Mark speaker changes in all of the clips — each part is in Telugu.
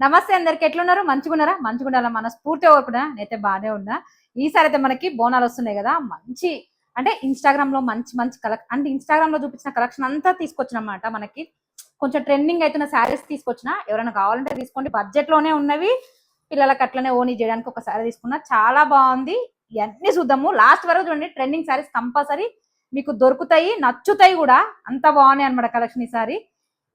Speaker 1: నమస్తే అందరికి, ఎట్లున్నారు? మంచిగున్నారా? మంచిగుండాలా మనస్ఫూర్తిగా కోరుకున్నా. నేనైతే బాగానే ఉన్నా. ఈసారి అయితే మనకి బోనాలు వస్తున్నాయి కదా, మంచి అంటే ఇన్స్టాగ్రామ్ లో మంచి మంచి అంటే ఇన్స్టాగ్రామ్ లో చూపించిన కలెక్షన్ అంతా తీసుకొచ్చినమాట. మనకి కొంచెం ట్రెండింగ్ అవుతున్న శారీస్ తీసుకొచ్చిన. ఎవరైనా కావాలంటే తీసుకోండి, బడ్జెట్ లోనే ఉన్నవి. పిల్లలకి అట్లనే ఓనీ చేయడానికి ఒక శారీ తీసుకున్నా, చాలా బాగుంది. ఇవన్నీ చూద్దాము, లాస్ట్ వరకు చూడండి. ట్రెండింగ్ శారీస్ కంపల్సరీ మీకు దొరుకుతాయి, నచ్చుతాయి కూడా. అంత బాగున్నాయి అనమాట కలెక్షన్ ఈసారి.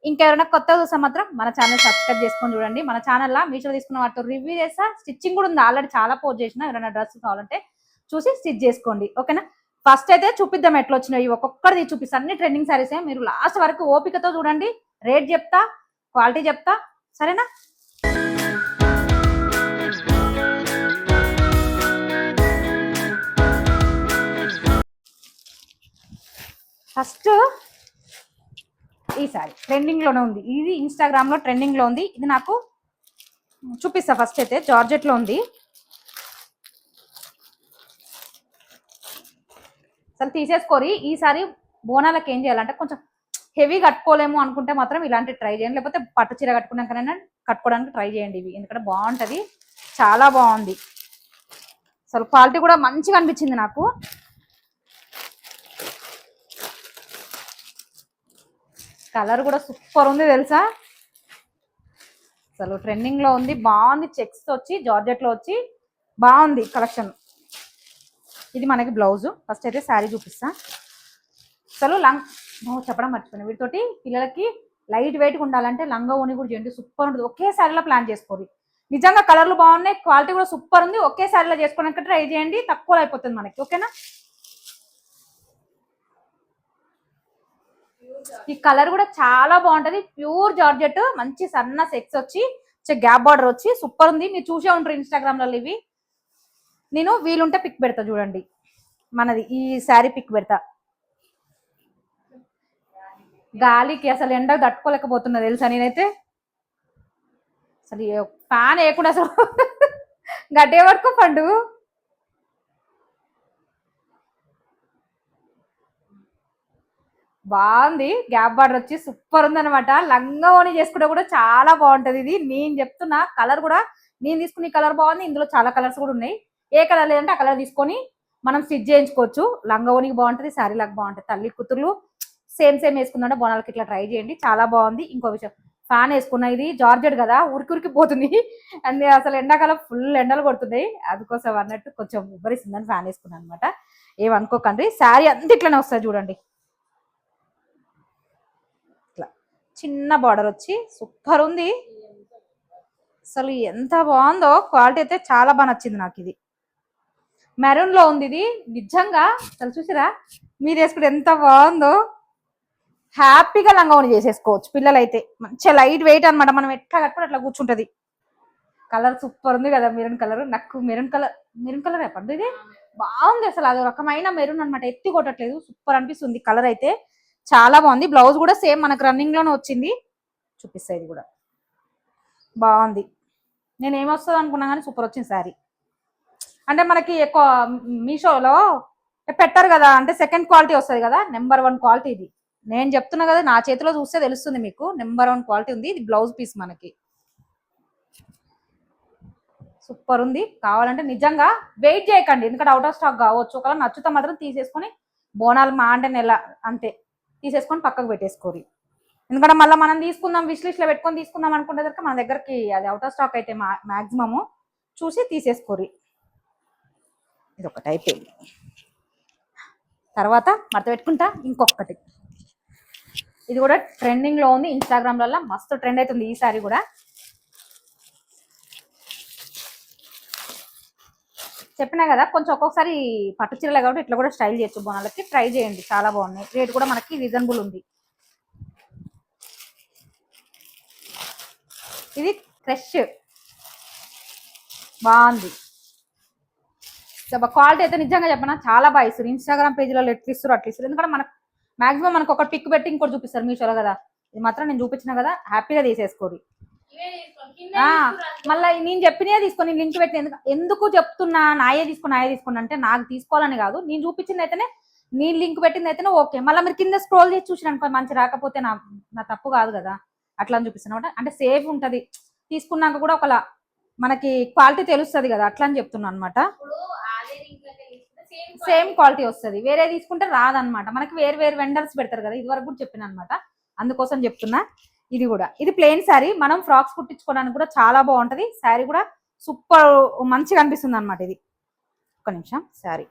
Speaker 1: ఇంకెవరైనా కొత్తగా చూస్తే మాత్రం మన ఛానల్ సబ్స్క్రైబ్ చేసుకొని చూడండి. మన ఛానల్లో మీషో తీసుకున్న వాటితో రివ్యూ చేస్తా, స్టిచ్చింగ్ కూడా ఉంది. ఆల్రెడీ చాలా పోస్ట్ చేసిన. ఎవరైనా డ్రెస్ కావాలంటే చూసి స్టిచ్ చేసుకోండి, ఓకేనా? ఫస్ట్ అయితే చూపిద్దాం ఎట్లా వచ్చినాయి. ఒక్కొక్కటి చూపిస్తాను. అన్ని ట్రెండింగ్ సారీసే. మీరు లాస్ట్ వరకు ఓపికతో చూడండి. రేట్ చెప్తా, క్వాలిటీ చెప్తా, సరేనా? ఫస్ట్ ఈ సారీ ట్రెండింగ్ లోనే ఉంది. ఇది ఇన్స్టాగ్రామ్ లో ట్రెండింగ్ లో ఉంది. ఇది నాకు చూపిస్తా. ఫస్ట్ అయితే జార్జెట్ లో ఉంది. అసలు తీసేసుకోరి. ఈసారి బోనాలకు ఏం చేయాలంటే, కొంచెం హెవీ కట్టుకోలేము అనుకుంటే మాత్రం ఇలాంటి ట్రై చేయండి. లేకపోతే పట్టు చీర కట్టుకున్నాకనైనా కట్టుకోవడానికి ట్రై చేయండి. ఇవి ఎందుకంటే బాగుంటది, చాలా బాగుంది. అసలు క్వాలిటీ కూడా మంచిగా అనిపించింది నాకు. కలర్ కూడా సూపర్ ఉంది తెలుసా. అసలు ట్రెండింగ్ లో ఉంది, బాగుంది. చెక్స్ వచ్చి జార్జెట్ లో వచ్చి బాగుంది కలెక్షన్. ఇది మనకి బ్లౌజ్. ఫస్ట్ అయితే శారీ చూపిస్తా. అసలు చెప్పడం మర్చిపోయినా, వీటితోటి పిల్లలకి లైట్ వెయిట్గా ఉండాలంటే లంగా ఓని కూడా చేయండి, సూపర్ ఉంటుంది. ఒకే శారీలో ప్లాన్ చేసుకోండి. నిజంగా కలర్లు బాగున్నాయి, క్వాలిటీ కూడా సూపర్ ఉంది. ఒకే శారీలో చేసుకోవడానికి ట్రై చేయండి, తక్కువ అయిపోతుంది మనకి, ఓకేనా? ఈ కలర్ కూడా చాలా బాగుంటది. ప్యూర్ జార్జెట్, మంచి సన్న సెక్స్ వచ్చి గ్యాప్ బార్డర్ వచ్చి సూపర్ ఉంది. మీరు చూసే ఉంటారు ఇన్స్టాగ్రామ్ లో ఇవి. నేను వీలుంటే పిక్ పెడతా చూడండి. మనది ఈ శారీ పిక్ పెడతా. గాలికి అసలు ఎండ తట్టుకోలేకపోతున్నా తెలుసా నేనైతే. అసలు ఫ్యాన్ వేయకుండా అసలు గడ్డే పట్టుకో పండు. బాగుంది. గ్యాప్ బార్డర్ వచ్చి సూపర్ ఉంది అనమాట. లంగా ఓని చేసుకుంటే కూడా చాలా బాగుంటది. ఇది నేను చెప్తున్నా. కలర్ కూడా నేను తీసుకునే కలర్ బాగుంది. ఇందులో చాలా కలర్స్ కూడా ఉన్నాయి. ఏ కలర్ లేదంటే ఆ కలర్ తీసుకొని మనం స్టిచ్ చేయించుకోవచ్చు. లంగా ఓనికి బాగుంటది, శారీ లాగా బాగుంటది. తల్లి కూతుర్లు సేమ్ సేమ్ వేసుకుందంటే బోనాలకి ఇట్లా ట్రై చేయండి, చాలా బాగుంది. ఇంకో విషయం, ఫ్యాన్ వేసుకున్నా. ఇది జార్జెట్ కదా, ఉరికి పోతుంది. అండ్ అసలు ఎండాకాలం ఫుల్ ఎండలు కొడుతున్నాయి, అందుకోసం అన్నట్టు కొంచెం ఉబ్బరిస్తుందని ఫ్యాన్ వేసుకున్నాను అనమాట. ఏమనుకోకండి. శారీ అంత ఇట్లనే వస్తుంది చూడండి. ఇట్లా చిన్న బార్డర్ వచ్చి సూపర్ ఉంది. అసలు ఎంత బాగుందో, క్వాలిటీ అయితే చాలా బాగా నచ్చింది నాకు. ఇది మెరూన్ లో ఉంది. ఇది నిజంగా అసలు చూసిరా, మీరు వేసుకుంటే ఎంత బాగుందో. హ్యాపీగా లంగావని చేసేసుకోవచ్చు. పిల్లలైతే మంచిగా లైట్ వెయిట్ అనమాట. మనం ఎట్లా కట్టుకుని అట్లా కూర్చుంటది. కలర్ సూపర్ ఉంది కదా, మెరూన్ కలర్. నాకు మెరూన్ కలర్ పండు ఇది బాగుంది. అసలు అదో రకమైన మెరూన్ అనమాట, ఎత్తి కొట్టట్లేదు. సూపర్ అనిపిస్తుంది. కలర్ అయితే చాలా బాగుంది. బ్లౌజ్ కూడా సేమ్ మనకు రన్నింగ్ లోనే వచ్చింది. చూపిస్తా. ఇది కూడా బాగుంది. నేను ఏమొస్తుంది అనుకున్నా కానీ సూపర్ వచ్చింది శారీ. అంటే మనకి ఎక్కువ మీషోలో పెట్టారు కదా, అంటే సెకండ్ క్వాలిటీ వస్తుంది కదా. నెంబర్ 1 క్వాలిటీ ఇది. నేను చెప్తున్నా కదా, నా చేతిలో చూస్తే తెలుస్తుంది మీకు. నెంబర్ 1 క్వాలిటీ ఉంది. ఇది బ్లౌజ్ పీస్ మనకి సూపర్ ఉంది. కావాలంటే నిజంగా వెయిట్ చేయకండి, ఎందుకంటే అవుట్ ఆఫ్ స్టాక్ కావచ్చు. ఒకవేళ నచ్చుతా మాత్రం తీసేసుకొని బోనాలు మా అంటే నెల అంతే తీసేసుకొని పక్కకు పెట్టేసుకోరు. ఎందుకంటే మళ్ళీ మనం తీసుకుందాం, విష్ లిస్ట్ లో పెట్టుకొని తీసుకుందాం అనుకునే దగ్గర మన దగ్గరకి అది అవుట్ ఆఫ్ స్టాక్ అయితే మాక్సిమము చూసి తీసేసుకోరు. ఇది ఒకటి అయిపోయింది. తర్వాత మడత పెట్టుకుంటా ఇంకొకటి. ఇది కూడా ట్రెండింగ్ లో ఉంది ఇన్స్టాగ్రామ్లలో, మస్తు ట్రెండ్ అవుతుంది ఈ సారీ కూడా. చెప్పినా కదా, కొంచెం ఒక్కొక్కసారి పట్టు చీరలే కాబట్టి ఇట్లా కూడా స్టైల్ చేయొచ్చు. బోనాలకి ట్రై చేయండి, చాలా బాగున్నాయి. రేట్ కూడా మనకి రీజనబుల్ ఉంది. ఇది ఫ్రెష్ బాగుంది. క్వాలిటీ అయితే నిజంగా చెప్పనా చాలా బాగా ఇస్తారు. ఇన్స్టాగ్రామ్ పేజీలలో ఎట్లా ఇస్తారు అట్లా ఇస్తారు. ఎందుకంటే మనకు మాక్సిమం మనకు ఒక పిక్ పెట్టి ఇంకోటి చూపిస్తారు మీషోలో కదా. ఇది మాత్రం నేను చూపించిన కదా, హ్యాపీగా తీసేసుకోరు. మళ్ళీ నేను చెప్పినే తీసుకొని లింక్ పెట్టి ఎందుకు చెప్తున్నా, నాయే తీసుకున్నా అంటే నాకు తీసుకోవాలని కాదు, నేను చూపించింది అయితేనే, నేను లింక్ పెట్టింది అయితేనే ఓకే. మళ్ళీ మీరు కింద స్క్రోల్ చేసి చూసిన మంచి రాకపోతే నా తప్పు కాదు కదా. అట్లా అని చూపిస్తున్నా అంటే సేఫ్ ఉంటది. తీసుకున్నాక కూడా ఒకలా మనకి క్వాలిటీ తెలుస్తుంది కదా, అట్లా అని చెప్తున్నాను అనమాట. సేమ్ క్వాలిటీ వస్తుంది, వేరే తీసుకుంటే రాదనమాట. మనకి వేరు వేరు వెండర్స్ పెడతారు కదా, ఇది వరకు కూడా చెప్పిన అనమాట, అందుకోసం చెప్తున్నా. ఇది కూడా ఇది ప్లెయిన్ శారీ, మనం ఫ్రాక్స్ కుట్టించుకోవడానికి కూడా చాలా బాగుంటది. శారీ కూడా సూపర్ మంచిగా అనిపిస్తుంది అనమాట. ఇది ఒక నిమిషం, శారీ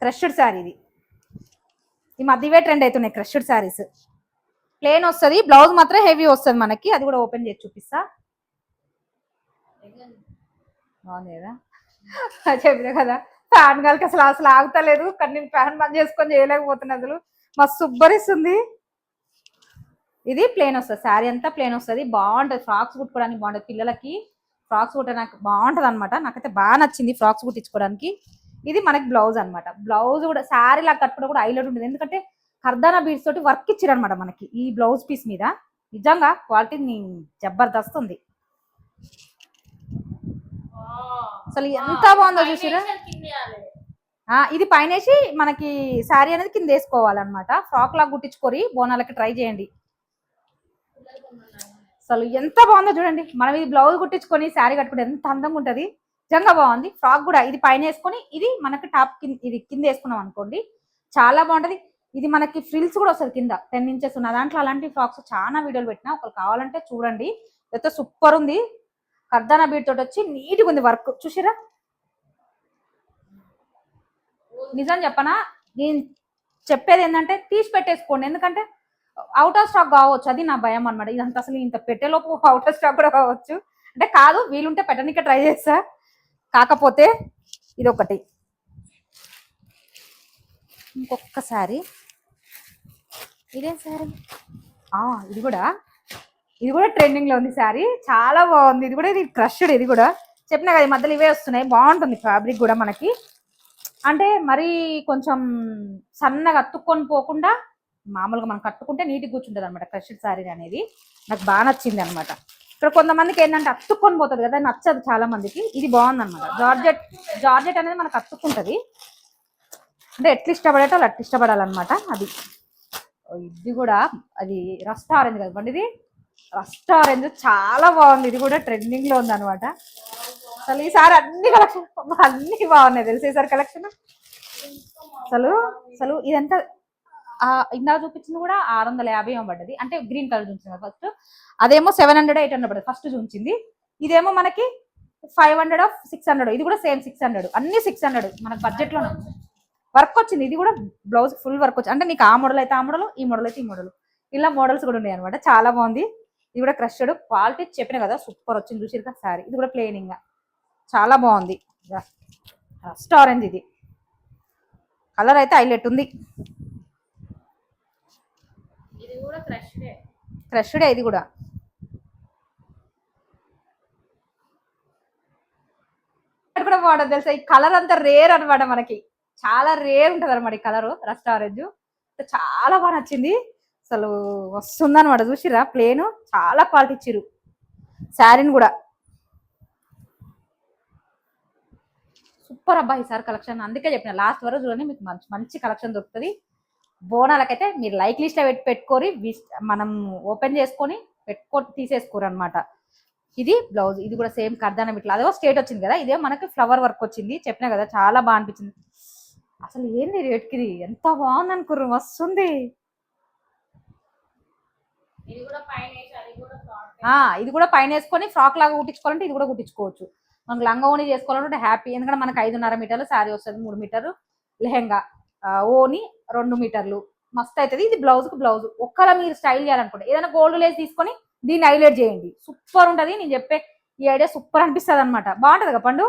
Speaker 1: క్రష్డ్ శారీ, ఇది ఈ మధ్య ఇవే ట్రెండ్ అవుతున్నాయి క్రష్డ్ శారీస్. ప్లెయిన్ వస్తుంది, బ్లౌజ్ మాత్రం హెవీ వస్తుంది మనకి. అది కూడా ఓపెన్ చేసి చూపిస్తా. బాగుంది కదా, చెప్పినా కదా ఫ్యాన్ గాలికి అసలు అసలు ఆగుతలేదు, కానీ నేను ఫ్యాన్ బంద్ చేసుకొని చేయలేకపోతున్నా. అసలు మస్తు ఉబ్బరిస్తుంది. ఇది ప్లేన్ వస్తుంది, శారీ అంతా ప్లేన్ వస్తుంది. బాగుంటుంది, ఫ్రాక్స్ కుట్టుకోవడానికి బాగుంటుంది. పిల్లలకి ఫ్రాక్స్ కుట్టడానికి బాగుంటుంది అనమాట. నాకైతే బాగా నచ్చింది ఫ్రాక్స్ కుట్టించుకోవడానికి. ఇది మనకి బ్లౌజ్ అనమాట. బ్లౌజ్ కూడా శారీ లాగా కట్టుకుంటే కూడా హైలైట్ ఉంటుంది, ఎందుకంటే కర్దానా బీడ్స్ తోటి వర్క్ ఇచ్చారు అనమాట మనకి ఈ బ్లౌజ్ పీస్ మీద. నిజంగా క్వాలిటీ జబర్దస్త్ ఉంది. అసలు ఎంత బాగుందో చూసిరా. ఇది పైనేసి మనకి శారీ అనేది కింద వేసుకోవాలన్నమాట. ఫ్రాక్ లాగా కుట్టించుకొని బోనాలకి ట్రై చేయండి. అసలు ఎంత బాగుందో చూడండి. మనం ఇది బ్లౌజ్ కుట్టించుకొని శారీ కట్టుకుంటే ఎంత అందంగా ఉంటుంది. నిజంగా బాగుంది. ఫ్రాక్ కూడా ఇది పైన వేసుకొని ఇది మనకి టాప్ ఇది కింద వేసుకున్నాం అనుకోండి, చాలా బాగుంటది. ఇది మనకి ఫ్రిల్స్ కూడా వస్తుంది కింద 10 ఇంచెస్ ఉన్న దాంట్లో. అలాంటి ఫ్రాక్స్ చాలా వీడియోలు పెట్టినా, ఒకరు కావాలంటే చూడండి. అయితే సూపర్ ఉంది. కర్దానా బీడ్ తోటి వచ్చి నీట్గా ఉంది వర్క్, చూసిరా. నిజం చెప్పనా, నేను చెప్పేది ఏంటంటే తీసి పెట్టేసుకోండి, ఎందుకంటే అవుట్ ఆఫ్ స్టాక్ కావచ్చు, అది నా భయం అనమాట. ఇదంతా అసలు ఇంత పెట్టేలోపు అవుట్ ఆఫ్ స్టాక్ కూడా కావచ్చు. అంటే కాదు, వీలుంటే పెట్టడానికే ట్రై చేస్తా. కాకపోతే ఇది ఒకటి. ఇంకొకసారి ఇదే శారీ, ఇది కూడా ట్రెండింగ్ లో ఉంది శారీ, చాలా బాగుంది. ఇది కూడా ఇది క్రష్డ్, ఇది కూడా చెప్పినా కదా మధ్యలో ఇవే వస్తున్నాయి. బాగుంటుంది ఫ్యాబ్రిక్ కూడా మనకి, అంటే మరీ కొంచెం సన్నగా అతుక్కొని పోకుండా మామూలుగా మనం కట్టుకుంటే నీట్గా కూర్చుంటుంది అనమాట క్రష్డ్ శారీ అనేది. నాకు బాగా నచ్చింది అనమాట. ఇక్కడ కొంతమందికి ఏంటంటే అతుక్కొని పోతుంది కదా, నచ్చదు చాలా మందికి. ఇది బాగుంది అనమాట. జార్జెట్ అనేది మనకు అతుక్కుంటుంది, అంటే ఎట్లా ఇష్టపడేటో అట్లా ఇష్టపడాలన్నమాట. అది ఇది కూడా అది రస్ట్ ఆరెంజ్ కదండి, ఇది రస్ట్ ఆరెంజ్ చాలా బాగుంది. ఇది కూడా ట్రెండింగ్ లో ఉంది అనమాట. అసలు ఈసారి అన్ని కలెక్షన్ అన్ని బాగున్నాయి తెలుసు ఈసారి కలెక్షన్. అసలు ఇదంతా ఇందా చూపించింది కూడా 650 ఏమో పడ్డది, అంటే గ్రీన్ కలర్ చూపించింది ఫస్ట్. అదేమో 700 800 పడ్డది ఫస్ట్ చూపించింది. ఇదేమో మనకి 500 600, ఇది కూడా సేమ్ 600. అన్ని 600 మనకు బడ్జెట్ లో వర్క్ వచ్చింది. ఇది కూడా బ్లౌజ్ ఫుల్ వర్క్ వచ్చింది, అంటే నీకు ఆ మోడల్ అయితే ఆ మోడల్, ఈ మోడల్ అయితే ఈ మోడల్, ఇలా మోడల్స్ కూడా ఉన్నాయి అనమాట. చాలా బాగుంది. ఇది కూడా క్రష్డ్ క్వాలిటీ చెప్పిన కదా, సూపర్ వచ్చింది. చూసిరు శారీ ఇది కూడా ప్లెయినింగ్ చాలా బాగుంది. రస్ట్ ఆరెంజ్, ఇది కలర్ అయితే హైలైట్ ఉంది. ఇది కూడా క్రష్డే ఇది కూడా. కూడా బాగుంటుంది తెలుసా. ఈ కలర్ అంతా రేర్ అనమాట, మనకి చాలా రేర్ ఉంటుంది అనమాట ఈ కలర్ రస్ట్ ఆరెంజ్. చాలా బాగా నచ్చింది, అసలు వస్తుంది అనమాట. చూసిరా ప్లేన్, చాలా క్వాలిటీ ఇచ్చిరు శారీని కూడా. సూపర్ అబ్బాయి సార్ కలెక్షన్, అందుకే చెప్పిన లాస్ట్ వరకు చూడండి, మీకు మంచి కలెక్షన్ దొరుకుతుంది. బోనాలకైతే మీరు లైక్ లిస్ట్ లో పెట్టుకొని మనం ఓపెన్ చేసుకొని తీసేసుకోరు అనమాట. ఇది బ్లౌజ్, ఇది కూడా సేమ్ కర్దానం ఇట్లా అదే స్టేట్ వచ్చింది కదా, ఇదే మనకి ఫ్లవర్ వర్క్ వచ్చింది. చెప్పినా కదా చాలా బాగా అనిపించింది. అసలు ఏంది రేట్కి ఇది ఎంత బాగుంది అనుకుర్రు, వస్తుంది. ఇది కూడా పైన వేసుకొని ఫ్రాక్ లాగా కుట్టించుకోవాలంటే ఇది కూడా కుట్టించుకోవచ్చు. మనకు లంగా ఓని చేసుకోవాలంటే హ్యాపీ, ఎందుకంటే మనకు 5.5 మీటర్లు శారీ వస్తుంది, 3 మీటర్లు లెహెంగా, ఓని 2 మీటర్లు మస్తు అవుతుంది. ఇది బ్లౌజ్కి బ్లౌజ్ ఒక్కలా మీరు స్టైల్ చేయాలనుకుంటే ఏదైనా గోల్డ్ లేస్ తీసుకొని దీన్ని హైలైట్ చేయండి, సూపర్ ఉంటుంది. నేను చెప్పే ఈ ఐడియా సూపర్ అనిపిస్తుంది అనమాట. బాగుంటుంది కదా పండు.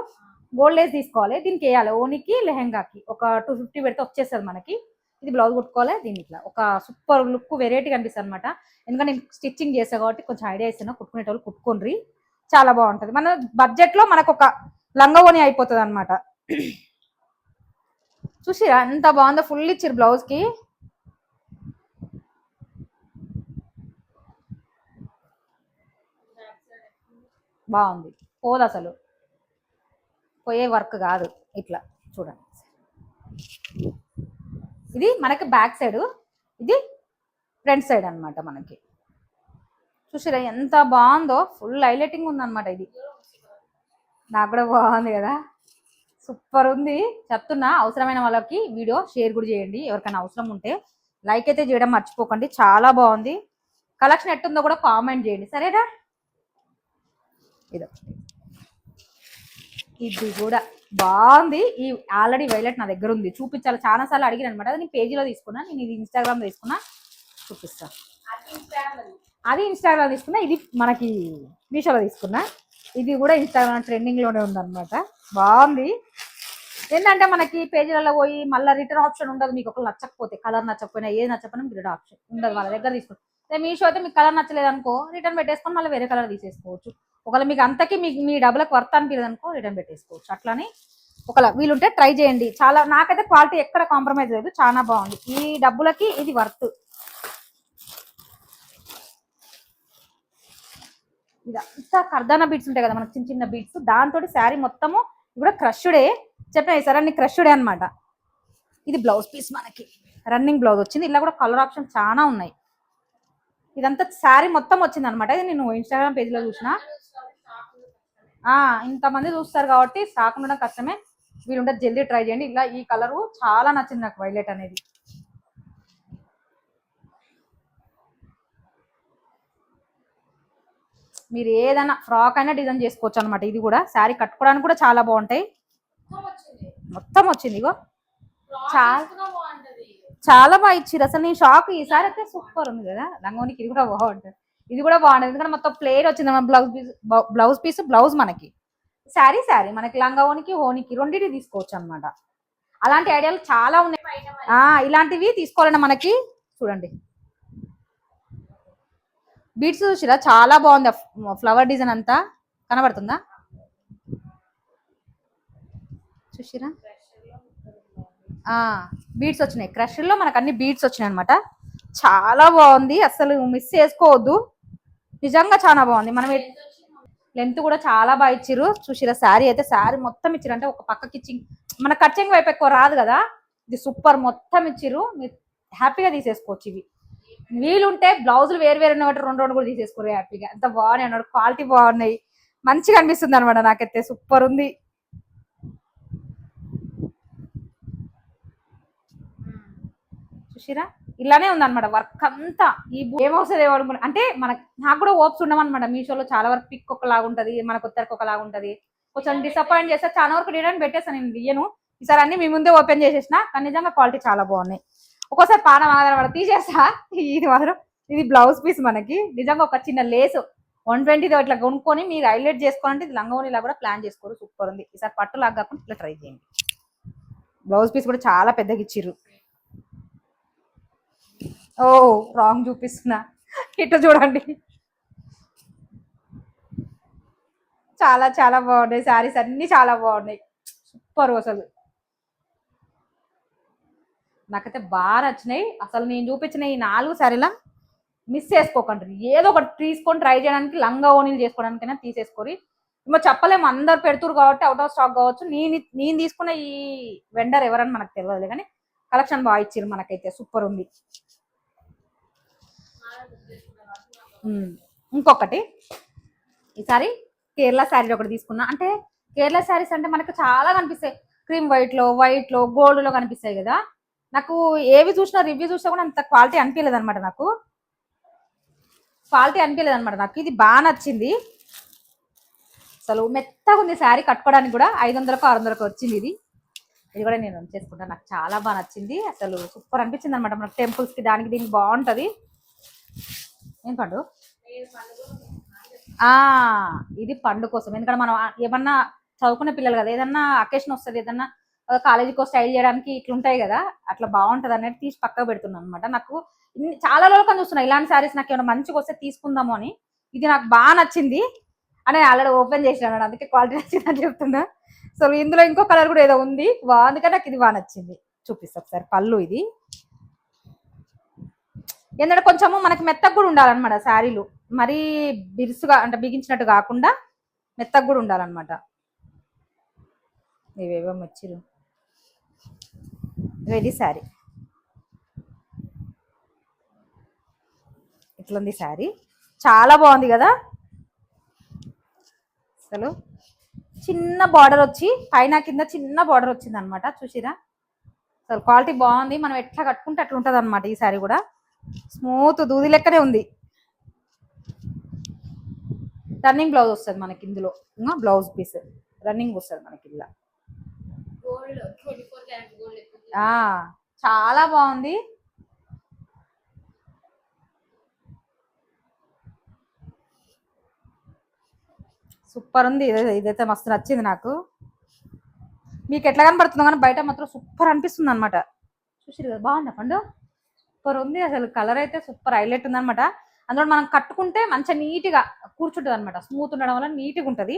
Speaker 1: గోల్డ్ లేస్ తీసుకోవాలి, దీనికి వేయాలి ఓనికి లెహెంగాకి ఒక 250 పెడితే వచ్చేస్తుంది మనకి. ఇది బ్లౌజ్ కుట్టుకోవాలి, దీని ఇట్లా ఒక సూపర్ లుక్ వెరైటీగా అనిపిస్తుంది అనమాట. ఎందుకంటే నేను స్టిచ్చింగ్ చేస్తాను కాబట్టి కొంచెం ఐడియా ఇస్తాను, కుట్టుకునేటోళ్ళు కుట్టుకోండి, చాలా బాగుంటుంది. మన బడ్జెట్ లో మనకు ఒక లంగా ఓని అయిపోతుంది అనమాట. చూసిరా ఎంత బాగుందో, ఫుల్ ఇచ్చారు బ్లౌజ్ కి. బాగుంది, పోదు అసలు, పోయే వర్క్ కాదు. ఇట్లా చూడండి, ఇది మనకి బ్యాక్ సైడ్, ఇది ఫ్రంట్ సైడ్ అనమాట మనకి. చూసారా ఎంత బాగుందో, ఫుల్ హైలైటింగ్ ఉందన్నమాట. ఇది నాకు కూడా బాగుంది కదా, సూపర్ ఉంది. చెప్తున్నా, అవసరమైన వాళ్ళకి వీడియో షేర్ కూడా చేయండి. ఎవరికైనా అవసరం ఉంటే లైక్ అయితే చేయడం మర్చిపోకండి. చాలా బాగుంది. కలెక్షన్ ఎట్టుందో కూడా కామెంట్ చేయండి, సరేనా? ఇదో ఇది కూడా బాగుంది. ఈ ఆల్రెడీ వైలెట్ నా దగ్గర ఉంది, చూపించాలి. చాలా సార్లు అడిగిన అనమాట. అది నేను పేజీలో తీసుకున్నా, నేను ఇది ఇన్స్టాగ్రామ్ తీసుకున్నా, చూపిస్తా. అది ఇన్స్టాగ్రామ్ తీసుకున్నా, ఇది మనకి మీషోలో తీసుకున్నా. ఇది కూడా ఇన్స్టాగ్రామ్ ట్రెండింగ్ లోనే ఉందన్నమాట. బాగుంది. ఏంటంటే మనకి పేజీలలో పోయి మళ్ళీ రిటర్న్ ఆప్షన్ ఉండదు. మీకు ఒకళ్ళు నచ్చకపోతే, కలర్ నచ్చకపోయినా ఏది నచ్చకపోయినా రిటర్న్ ఆప్షన్ ఉండదు వాళ్ళ దగ్గర తీసుకుంటాం. అదే మీషో అయితే మీకు కలర్ నచ్చలేదు అనుకో, రిటర్న్ పెట్టేసుకొని మళ్ళీ వేరే కలర్ తీసేసుకోవచ్చు. ఒకవేళ మీకు అంతకి మీ డబ్బులకు వర్త్ అనిపించదు అనుకో, రిటర్న్ పెట్టేసుకోవచ్చు. అట్లానే ఒకవేళ వీలుంటే ట్రై చేయండి. చాలా, నాకైతే క్వాలిటీ ఎక్కడ కాంప్రమైజ్ లేదు, చాలా బాగుంది. ఈ డబ్బులకి ఇది వర్త్. ఇదంతా కర్దానా బీట్స్ ఉంటాయి కదా మనకి, చిన్న చిన్న బీట్స్, దాంతో శారీ మొత్తము కూడా క్రష్డే. చెప్పిన సార్ అన్ని క్రష్డే అనమాట. ఇది బ్లౌజ్ పీస్, మనకి రన్నింగ్ బ్లౌజ్ వచ్చింది. ఇలా కూడా కలర్ ఆప్షన్ చాలా ఉన్నాయి. ఇదంతా శారీ మొత్తం వచ్చింది అనమాట. ఇది నేను ఇన్స్టాగ్రామ్ పేజ్లో చూసిన. ఇంతమంది చూస్తారు కాబట్టి స్టాక్ ఉండడం కష్టమే. వీలుంటే జల్దీ ట్రై చేయండి. ఇలా ఈ కలరు చాలా నచ్చింది నాకు, వైలెట్ అనేది. మీరు ఏదైనా ఫ్రాక్ అయినా డిజైన్ చేసుకోవచ్చు అనమాట. ఇది కూడా శారీ కట్టుకోవడానికి కూడా చాలా బాగుంటాయి. మొత్తం వచ్చింది ఇగో, చాలా బాగా ఇచ్చారు. అసలు నేను షాక్. ఈసారి అయితే సూపర్ ఉంది కదా లంగోనికి. ఇది కూడా బాగుంటుంది, ఇది కూడా బాగుంటుంది. ఎందుకంటే మొత్తం ప్లేన్ వచ్చింది మన బ్లౌజ్ పీస్ బ్లౌజ్ మనకి, శారీ మనకి లంగోనికి హోనికి రెండింటి తీసుకోవచ్చు అనమాట. అలాంటి ఐడియాలు చాలా ఉన్నాయి. ఇలాంటివి తీసుకోవాలన్నా మనకి చూడండి, బీట్స్ చూసిరా చాలా బాగుంది. ఫ్లవర్ డిజైన్ అంతా కనబడుతుందా, చూసిరా? బీట్స్ వచ్చినాయి. క్రష్లో మనకు అన్ని బీట్స్ వచ్చినాయి అనమాట. చాలా బాగుంది, అసలు మిస్ చేసుకోవద్దు. నిజంగా చాలా బాగుంది. మనం లెంత్ కూడా చాలా బాగా ఇచ్చిర్రు. చూసిరా శారీ అయితే, శారీ మొత్తం ఇచ్చిర్రు. అంటే ఒక పక్కకి ఇచ్చి మన కటింగ్ వైపు ఎక్కువ రాదు కదా, ఇది సూపర్ మొత్తం ఇచ్చిర్రు. మీరు హ్యాపీగా తీసేసుకోవచ్చు. ఇవి వీలుంటే బ్లౌజులు వేరు వేరు ఉన్నట్టు రెండు కూడా తీసేసుకోరు హ్యాపీగా. ఎంత బాగున్నాయి అన్నాడు, క్వాలిటీ బాగున్నాయి, మంచిగా అనిపిస్తుంది అనమాట. నాకైతే సూపర్ ఉంది. చూసిరా ఇలానే ఉందన్నమాట వర్క్ అంతా. ఈ ఏమవుతుంది ఏమనుకున్నా అంటే నాకు కూడా ఓప్స్ ఉండమన్నమాట. మీషోలో చాలా వరకు పిక్ ఒకలాగా ఉంటుంది, మనకు కొత్తరికి ఒకలాగా ఉంటుంది. కొంచెం డిసప్పాయింట్ చేస్తే చాలా వరకు రిటర్న్ పెట్టేస్తాను, నేను దియ్యను. ఈసారి అన్ని మీ ముందే ఓపెన్ చేసేసిన, కానీ నిజంగా క్వాలిటీ చాలా బాగున్నాయి. ఒక్కోసారి పానం ఆధారపడ తీసేస్తా. ఇది మాత్రం, ఇది బ్లౌజ్ పీస్ మనకి. నిజంగా ఒక చిన్న లేసు 120 ఇట్లా కొనుక్కొని మీరు హైలైట్ చేసుకోవాలంటే ఇది లంగోనిలా కూడా ప్లాన్ చేసుకోరు. సూపర్ ఉంది. ఈసారి పట్టులాగా కాకుండా ఇట్లా ట్రై చేయండి. బ్లౌజ్ పీస్ కూడా చాలా పెద్దగా ఇచ్చిర్రు. రాంగ్ చూపిస్తున్నా, ఇట్లా చూడండి. చాలా చాలా బాగున్నాయి శారీస్, అన్ని చాలా బాగున్నాయి. సూపర్ అసలు, నాకైతే బాగా నచ్చినాయి. అసలు నేను చూపించిన ఈ 4 శారీలా మిస్ చేసుకోకండి. ఏదో ఒకటి తీసుకొని ట్రై చేయడానికి, లంగా ఓనీలు చేసుకోవడానికైనా తీసేసుకోరి. ఇంకా చెప్పలేము, అందరు పెడుతురు కాబట్టి అవుట్ ఆఫ్ స్టాక్ కావచ్చు. నేను తీసుకున్న ఈ వెండర్ ఎవరని మనకు తెలియదు, కానీ కలెక్షన్ బాగా ఇచ్చారు మనకైతే. సూపర్ ఉంది. ఇంకొకటి, ఈసారి కేరళ శారీ ఒకటి తీసుకున్నా. అంటే కేరళ శారీస్ అంటే మనకు చాలా కనిపిస్తాయి. క్రీమ్ వైట్లో గోల్డ్లో కనిపిస్తాయి కదా. నాకు ఏవి చూసినా, రివ్యూ చూసినా కూడా అంత క్వాలిటీ అనిపించలేదు అనమాట. నాకు ఇది బాగా నచ్చింది. అసలు మెత్తగా ఉంది శారీ, కట్టుకోవడానికి కూడా 500కో 600కో వచ్చింది. ఇది కూడా నేను చేసుకుంటాను. నాకు చాలా బాగా నచ్చింది. అసలు సూపర్ అనిపించింది అనమాట. మనకు టెంపుల్స్కి దానికి దీనికి బాగుంటుంది. ఏం పండు? ఇది పండు కోసం. ఎందుకంటే మనం ఏమన్నా చదువుకునే పిల్లలు కదా, ఏదన్నా అకేషన్ వస్తుంది, ఏదన్నా కాలేజీకి స్టైల్ చేయడానికి ఇట్లుంటాయి కదా, అట్లా బాగుంటుంది అనేది తీసి పక్కకు పెడుతున్నాను అనమాట. నాకు చాలా రోజులు చూస్తున్నా ఇలాంటి శారీస్, నాకు ఏమైనా మంచిగా వస్తే తీసుకుందాము అని. ఇది నాకు బాగా నచ్చింది అని ఆల్రెడీ ఓపెన్ చేసినాను, అందుకే క్వాలిటీ నచ్చిందని చెప్తున్నా. సో ఇందులో ఇంకో కలర్ కూడా ఏదో ఉంది బాగుంది, కానీ నాకు ఇది బాగా నచ్చింది. చూపిస్తా ఒకసారి. పళ్ళు ఇది ఏంటంటే కొంచెము మనకి మెత్తగా కూడా ఉండాలన్నమాట శారీలు. మరీ బిరుసుగా అంటే బిగించినట్టు కాకుండా మెత్తగా కూడా ఉండాలన్నమాట. ఇవేవో మెచ్చిరు. రెడీ శారీ ఇట్లుంది శారీ. చాలా బాగుంది కదా. అసలు చిన్న బార్డర్ వచ్చి పైన కింద చిన్న బార్డర్ వచ్చింది అనమాట. చూసిరా అసలు క్వాలిటీ బాగుంది. మనం ఎట్లా కట్టుకుంటే అట్లా ఉంటుంది అనమాట. ఈ సారీ కూడా స్మూత్ దూది లెక్కనే ఉంది. రన్నింగ్ బ్లౌజ్ వస్తుంది మనకి ఇందులో. బ్లౌజ్ పీస్ రన్నింగ్ వస్తుంది మనకి ఇలా. చాలా బాగుంది. సూపర్ ఉంది. ఇదైతే మస్తు నచ్చింది నాకు. మీకు ఎట్లా కనబడుతుందో కానీ బయట మాత్రం సూపర్ అనిపిస్తుంది అనమాట. చూసిరు కదా బాగుంది పండు. సూపర్ ఉంది అసలు. కలర్ అయితే సూపర్ హైలైట్ ఉంది అనమాట. అందులో మనం కట్టుకుంటే మంచిగా నీట్గా కూర్చుంటుంది అనమాట. స్మూత్ ఉండడం వల్ల నీట్గా ఉంటుంది.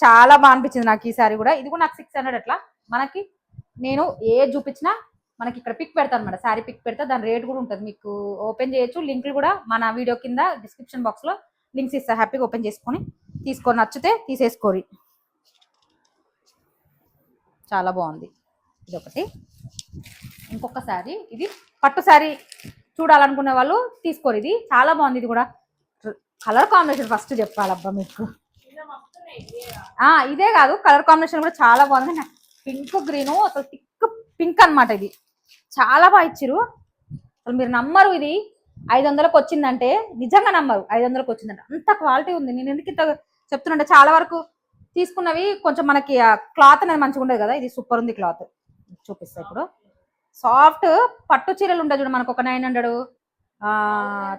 Speaker 1: చాలా బాగా అనిపించింది నాకు ఈ సారీ కూడా. ఇది కూడా నాకు 600 అట్లా. మనకి నేను ఏ చూపించినా మనకి ఇక్కడ పిక్ పెడతాను అనమాట. శారీ పిక్ పెడతా, దాని రేట్ కూడా ఉంటుంది. మీకు ఓపెన్ చేయొచ్చు. లింకులు కూడా మన వీడియో కింద డిస్క్రిప్షన్ బాక్స్లో లింక్స్ ఇస్తా. హ్యాపీగా ఓపెన్ చేసుకొని తీసుకొని నచ్చితే తీసేసుకోరి. చాలా బాగుంది. ఇది ఒకటి. ఇంకొక శారీ, ఇది పట్టు శారీ చూడాలనుకునే వాళ్ళు తీసుకోరు. ఇది చాలా బాగుంది. ఇది కూడా కలర్ కాంబినేషన్ ఫస్ట్ చెప్పాలబ్బా మీకు. ఇదే కాదు, కలర్ కాంబినేషన్ కూడా చాలా బాగుంది. పింక్ గ్రీను అసలు థిక్ పింక్ అనమాట. ఇది చాలా బాగా ఇచ్చిరు. అసలు మీరు నమ్మరు, ఇది 500కి వచ్చిందంటే నిజంగా నమ్మరు. 500కి వచ్చిందంటే అంత క్వాలిటీ ఉంది. నేను ఎందుకు ఇంత చెప్తున్నా, చాలా వరకు తీసుకున్నవి కొంచెం మనకి క్లాత్ అనేది మంచిగా ఉండదు కదా. ఇది సూపర్ ఉంది క్లాత్. చూపిస్తా ఇప్పుడు. సాఫ్ట్ పట్టు చీరలు ఉంటాయి చూడ మనకు, ఒక 900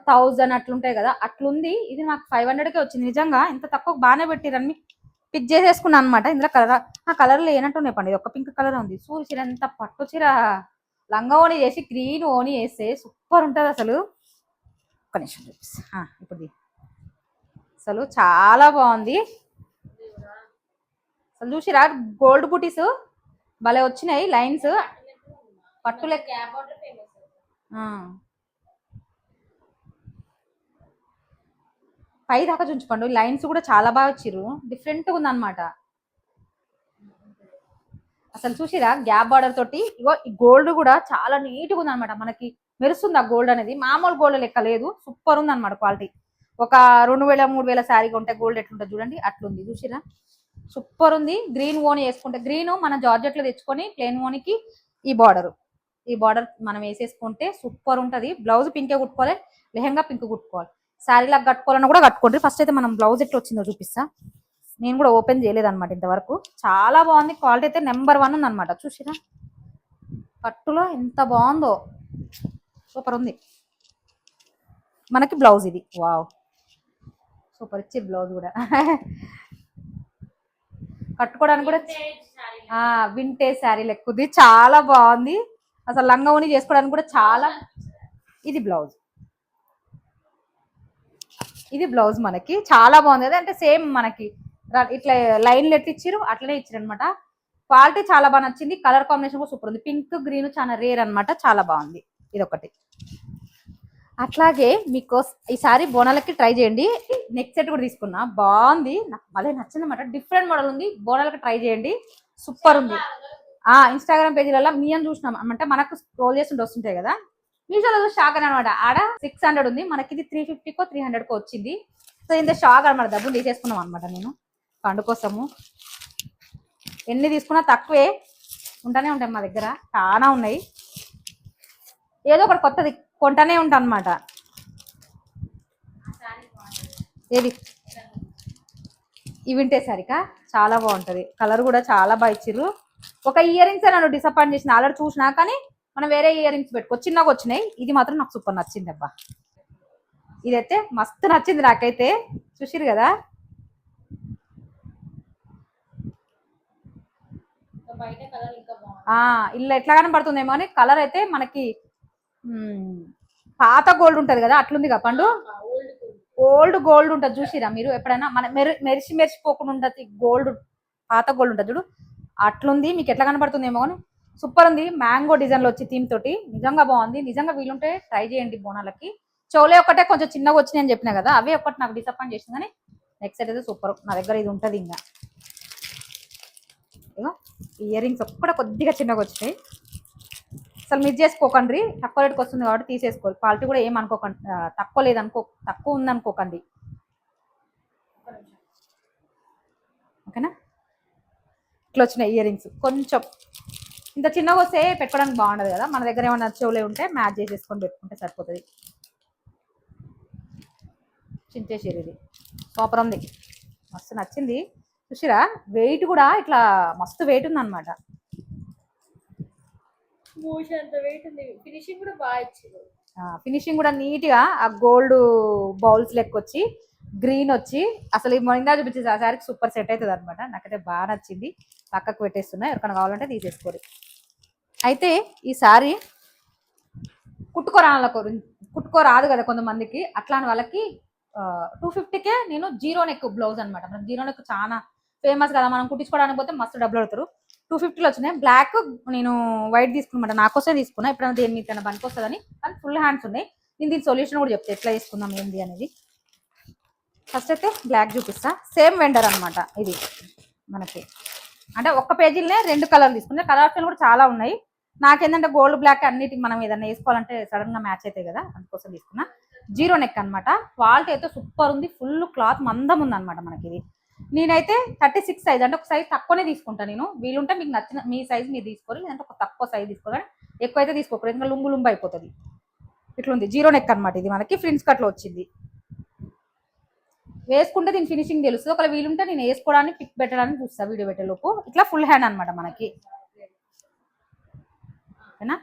Speaker 1: 1000 అట్లుంటాయి కదా, అట్లుంది. ఇది నాకు 500కే వచ్చింది. నిజంగా ఇంత తక్కువ బాగానే పెట్టిరని పిక్ చేసేసుకున్నాను అనమాట. ఇందులో కలర్ ఆ కలర్లో ఏనంటున్నాయి పండి. ఒక పింక్ కలర్ ఉంది. సూరి చీర ఎంత పట్టు చీర లంగా ఓని చేసి గ్రీన్ ఓని వేస్తే సూపర్ ఉంటుంది అసలు. ఒక్క నిమిషం చూపిస్తా ఇప్పుడు. అసలు చాలా బాగుంది. అసలు చూసిరా గోల్డ్ బుటీస్ భలే వచ్చినాయి. లైన్స్ పట్టు లెక్క. పై దాకా చూపించండి. లైన్స్ కూడా చాలా బాగా వచ్చిర్రు. డిఫరెంట్గా ఉందన్నమాట. అసలు చూసిరా గ్యాప్ బార్డర్ తోటి. ఇగో ఈ గోల్డ్ కూడా చాలా నీట్గా ఉందన్నమాట. మనకి మెరుస్తుంది ఆ గోల్డ్ అనేది. మామూలు గోల్డ్ లెక్క లేదు. సూపర్ ఉంది అనమాట క్వాలిటీ. ఒక 2000 3000 శారీగా ఉంటే గోల్డ్ ఎట్లుంటుంది చూడండి, అట్లుంది. చూసిరా సూపర్ ఉంది. గ్రీన్ ఓని వేసుకుంటే, గ్రీన్ మన జార్జెట్లో తెచ్చుకొని ప్లెయిన్ ఓనికి ఈ బార్డర్ మనం వేసేసుకుంటే సూపర్ ఉంటుంది. బ్లౌజ్ పింకే కుట్టుకోవాలి, లెహంగా పింక్ కుట్టుకోవాలి. శారీలాగా కట్టుకోవాలన్నా కూడా కట్టుకోండి. ఫస్ట్ అయితే మనం బ్లౌజ్ ఎట్లా వచ్చిందో చూపిస్తా. నేను కూడా ఓపెన్ చేయలేదన్నమాట ఇంతవరకు. చాలా బాగుంది. క్వాలిటీ అయితే నెంబర్ 1 ఉంది అనమాట. చూసిరా పట్టులో ఎంత బాగుందో, సూపర్ ఉంది. మనకి బ్లౌజ్ ఇది. వావ్ సూపర్ ఇచ్చి బ్లౌజ్ కూడా. కట్టుకోవడానికి కూడా వింటేజ్ శారీ లెక్కుంది. చాలా బాగుంది అసలు. లంగా ఓని చేసుకోవడానికి కూడా చాలా. ఇది బ్లౌజ్ మనకి చాలా బాగుంది. అదే అంటే సేమ్ మనకి ఇట్లా లైన్లు ఎట్టి ఇచ్చిరు అట్లనే ఇచ్చారు అనమాట. క్వాలిటీ చాలా బాగా నచ్చింది. కలర్ కాంబినేషన్ కూడా సూపర్ ఉంది. పింక్ గ్రీన్ చాలా రేర్ అనమాట. చాలా బాగుంది. ఇదొకటి. అట్లాగే మీకు ఈసారి బోనాలకి ట్రై చేయండి. నెక్ సెట్ కూడా తీసుకున్నా, బాగుంది. నాకు మళ్ళీ నచ్చింది అనమాట. డిఫరెంట్ మోడల్ ఉంది. బోనాలకి ట్రై చేయండి, సూపర్ ఉంది. ఇన్స్టాగ్రామ్ పేజీలలో మేము చూసినాం అంటే మనకు స్క్రోల్ చేస్తుంటే వస్తుంటాయి కదా, మీషోలో షాక్ అని అనమాట. ఆడ 600 ఉంది, మనకి ఇది 350కో 300కో వచ్చింది. సో ఇంత షాక్ అనమాట. డబ్బులు తీసేసుకున్నాం అనమాట. నేను పండు కోసము ఎన్ని తీసుకున్నా తక్కువే ఉంటానే ఉంటాయి మా దగ్గర. చాలా ఉన్నాయి. ఏదో ఒకటి కొత్తది కొంటనే ఉంటా అనమాట. ఏది ఈ వింటే సరికా చాలా బాగుంటుంది. కలర్ కూడా చాలా బాగా ఇచ్చిర్రు. ఒక ఇయర్ రింగ్స్ నన్ను డిసప్పాయింట్ చేసిన. ఆల్రెడీ చూసినా కానీ మనం వేరే ఇయర్ రింగ్స్ పెట్టుకో, చిన్నగా వచ్చినాయి. ఇది మాత్రం నాకు సూపర్ నచ్చింది అబ్బా. ఇదైతే మస్తు నచ్చింది నాకైతే. చూసిరు కదా ఇల్లు ఎట్లా కనపడుతుందేమో అని. కలర్ అయితే మనకి పాత గోల్డ్ ఉంటది కదా, అట్లుంది కదా పండు. ఓల్డ్ గోల్డ్ ఉంటుంది చూసిరా మీరు ఎప్పుడైనా. మన మెరిసిపోకుండా ఉంటుంది గోల్డ్. పాత గోల్డ్ ఉంటుంది చూడు, అట్లుంది. మీకు ఎట్లా కనపడుతుందేమో అని. సూపర్ ఉంది. మ్యాంగో డిజైన్లో వచ్చి థీమ్ తోటి నిజంగా బాగుంది. నిజంగా వీలుంటే ట్రై చేయండి బోనాలకి. చోలే ఒకటే కొంచెం చిన్నగా వచ్చినాయి అని చెప్పినా కదా, అవే ఒకటి నాకు డిసప్పాయింట్ చేసింది. కానీ నెక్స్ట్ అయితే సూపర్. నా దగ్గర ఇది ఉంటుంది. ఇంకా ఇయర్ రింగ్స్ ఒక్కడ కొద్దిగా చిన్నగా వచ్చినాయి. అసలు మిస్ చేసుకోకండి. తక్కువ రేటుకి వస్తుంది కాబట్టి తీసేసుకోవాలి. క్వాలిటీ కూడా ఏమనుకోకండి. తక్కువ ఉందనుకోకండి. ఓకేనా. ఇట్లా వచ్చినాయి ఇయర్ రింగ్స్, కొంచెం ఇంత చిన్నగా వస్తే పెట్టుకోవడానికి బాగుండదు కదా, మన దగ్గర ఏమైనా చెవులే ఉంటే మ్యాచ్ చేసేసుకొని పెట్టుకుంటే సరిపోతుంది. చింతేశ్వరి ఇది సూపర్ ఉంది, మస్తు నచ్చింది. చూసిరా వెయిట్ కూడా ఇట్లా మస్తు వెయిట్ ఉంది అనమాట.
Speaker 2: ఫినిషింగ్ కూడా బాగా ఇచ్చింది.
Speaker 1: ఫినిషింగ్ కూడా నీట్ గా ఆ గోల్డ్ బౌల్స్ లెక్క వచ్చి గ్రీన్ వచ్చి అసలు ఈ మొందా చూపించేది ఆ సారికి సూపర్ సెట్ అవుతుంది అనమాట. నాకైతే బాగా నచ్చింది. పక్కకు పెట్టేస్తున్నా, ఎవరికైనా కావాలంటే తీసేసుకోరు. అయితే ఈ సారీ కుట్టుకోరాదు కదా కొంతమందికి, అట్లాంటి వాళ్ళకి 250కే నేను జీరో నెక్ బ్లౌజ్ అనమాట. మనకి జీరో నెక్ చాలా ఫేమస్ కదా, మనం కుట్టించుకోవడానికి పోతే మస్తు డబ్బులు అడుగుతారు. 250లో వచ్చినాయి. బ్లాక్ నేను వైట్ తీసుకున్నమాట, నాకోసమే తీసుకున్నా, ఎప్పుడైనా దేని మీద పనికి వస్తుందని. కానీ ఫుల్ హ్యాండ్స్ ఉన్నాయి. నేను దీని సొల్యూషన్ కూడా చెప్తా ఎట్లా తీసుకుందాం ఏంది అనేది. ఫస్ట్ అయితే బ్లాక్ చూపిస్తా. సేమ్ వెండర్ అనమాట ఇది మనకి, అంటే ఒక్క పేజీలనే 2 కలర్లు తీసుకున్నా. కలర్ ఆప్షన్ కూడా చాలా ఉన్నాయి. నాకేంటంటే గోల్డ్ బ్లాక్ అన్నిటికి మనం ఏదన్నా వేసుకోవాలంటే సడన్ గా మ్యాచ్ అవుతాయి కదా, అందుకోసం తీసుకున్నా. జీరో నెక్ అనమాట. క్వాలిటీ అయితే సూపర్ ఉంది, ఫుల్ క్లాత్ మందం ఉంది అనమాట మనకి. ఇది నేనైతే 36 సైజ్, అంటే ఒక సైజ్ తక్కువనే తీసుకుంటాను నేను. వీలుంటే మీకు నచ్చిన మీ సైజ్ మీరు తీసుకోవాలి, లేదంటే ఒక తక్కువ సైజ్ తీసుకోవాలి, ఎక్కువ అయితే తీసుకోకూడదు, ఇంకా లుంబు అయిపోతుంది. ఇట్లుంది జీరో నెక్ అనమాట. ఇది మనకి ఫ్రిన్స్ కట్లో వచ్చింది. వేసుకుంటే దీని ఫినిషింగ్ తెలుస్తుంది. ఒకవేళ వీలుంటే నేను వేసుకోవడానికి పిక్ పెట్టడానికి చూస్తాను వీడియో పెట్టేలోపు. ఇట్లా ఫుల్ హ్యాండ్ అనమాట మనకి, ఓకేనా.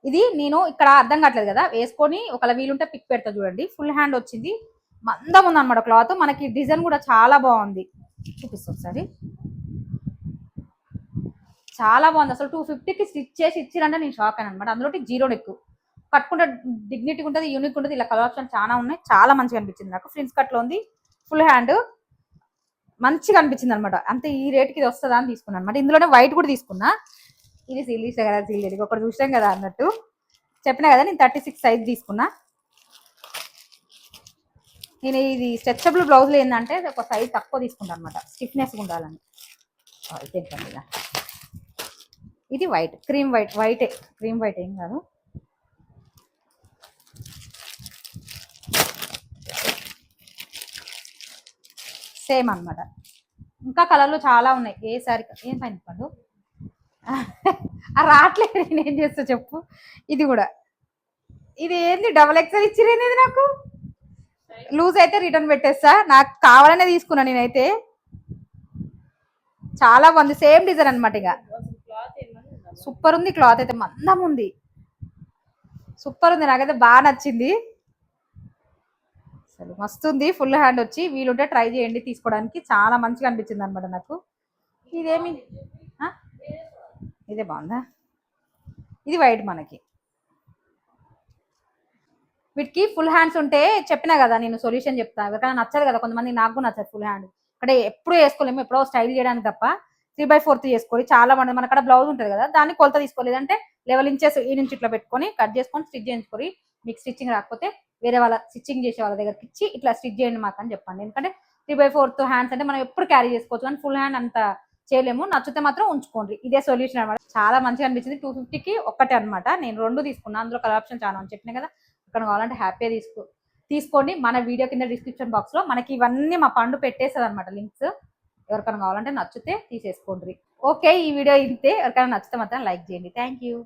Speaker 1: ఇది నేను ఇక్కడ అర్థం కావట్లేదు కదా, వేసుకొని ఒకవేళ వీలుంటే పిక్ పెడతా చూడండి. ఫుల్ హ్యాండ్ వచ్చింది, మందం ఉంది అనమాట క్లాత్. మనకి డిజైన్ కూడా చాలా బాగుంది, చూపిస్తాం ఒకసారి. చాలా బాగుంది అసలు. 250కి స్టిచ్ చేసి ఇచ్చిరంటే నేను షాక్ అయినా అనమాట. అందులో జీరో నెక్ కట్టుకుంటే డిగ్నిటీ ఉంటుంది, యూనిక్ ఉంటుంది. ఇలా కలర్ ఆప్షన్ చాలా ఉన్నాయి, చాలా మంచిగా అనిపించింది నాకు. ఫ్రిన్స్ కట్లో ఉంది, ఫుల్ హ్యాండ్ మంచిగా అనిపించింది అనమాట. అంతే ఈ రేట్కి ఇది వస్తుందా అని తీసుకున్నాను అనమాట. ఇందులోనే వైట్ కూడా తీసుకున్నా. ఇది సీలీసే కదా, సీలేదు ఒకటి చూసాం కదా అన్నట్టు చెప్పినా కదా. నేను 36 సైజ్ తీసుకున్నా. నేను ఇది స్ట్రెచబుల్ బ్లౌజ్లో ఏంటంటే ఒక సైజ్ తక్కువ తీసుకుంటాను అనమాట, స్టిఫ్నెస్ ఉండాలని. ఇది వైట్, క్రీమ్ వైట్, వైటే క్రీమ్ వైట్ ఏం కాదు. సేమ్ అనమాట. ఇంకా కలర్లు చాలా ఉన్నాయి. ఏ సారీ ఏం పైన పండు రావట్లేదు, నేను ఏం చేస్తా చెప్పు. ఇది కూడా, ఇది ఏంది డబల్ ఎక్సెల్ ఇచ్చిరేది ఇది నాకు. లూజ్ అయితే రిటర్న్ పెట్టేస్తా, నాకు కావాలనే తీసుకున్నా నేనైతే. చాలా బాగుంది, సేమ్ డిజైన్ అనమాట. ఇక సూపర్ ఉంది, క్లాత్ అయితే మందం ఉంది, సూపర్ ఉంది, నాకైతే బాగా నచ్చింది. అసలు మస్తు ఉంది. ఫుల్ హ్యాండ్ వచ్చి వీలుంటే ట్రై చేయండి తీసుకోవడానికి, చాలా మంచిగా అనిపించింది అనమాట నాకు. ఇదేమి ఇదే బాగుందా. ఇది వైట్ మనకి. వీటికి ఫుల్ హ్యాండ్స్ ఉంటే చెప్పినా కదా నేను సొల్యూషన్ చెప్తాను. ఎవరికైనా నచ్చదు కదా, కొంతమంది నాకు కూడా నచ్చదు ఫుల్ హ్యాండ్. అంటే ఎప్పుడు వేసుకోలేము, ఎప్పుడో స్టైల్ చేయడానికి తప్ప. 3/4 చేసుకోవాలి. చాలా మంది మన అక్కడ బ్లౌజ్ ఉంటుంది కదా, దాన్ని కొలత తీసుకోలేదు అంటే 11 ఇంచెస్ ఈ నుంచి ఇట్లా పెట్టుకొని కట్ చేసుకొని స్టిచ్ చేయించుకొని, మీకు స్టిచ్చింగ్ రాకపోతే వేరే వాళ్ళ స్టిచ్చింగ్ చేసే వాళ్ళ దగ్గరికి ఇచ్చి ఇట్లా స్టిచ్ చేయండి మాకు అని చెప్పండి. ఎందుకంటే 3/4 హ్యాండ్స్ అంటే మనం ఎప్పుడు క్యారీ చేసుకోవచ్చు, కానీ ఫుల్ హ్యాండ్ అంత చేయలేము. నచ్చితే మాత్రం ఉంచుకోండి. ఇదే సొల్యూషన్ అనమాట. చాలా మంచిగా అనిపించింది. 250కి ఒక్కటే అనమాట. నేను 2 తీసుకున్నాను, అందులో కలర్ ఆప్షన్ చాలా అని చెప్పినా కదా. ఇక్కడ కావాలంటే హ్యాపీగా తీసుకోండి. మన వీడియో కింద డిస్క్రిప్షన్ బాక్స్ లో మనకి ఇవన్నీ మా పండు పెట్టేస్తుంది అనమాట లింక్స్. ఎవరికైనా కావాలంటే నచ్చితే తీసేసుకోండి. ఓకే, ఈ వీడియో ఇంతే. ఎవరికైనా నచ్చితే మాత్రం లైక్ చేయండి. Thank you.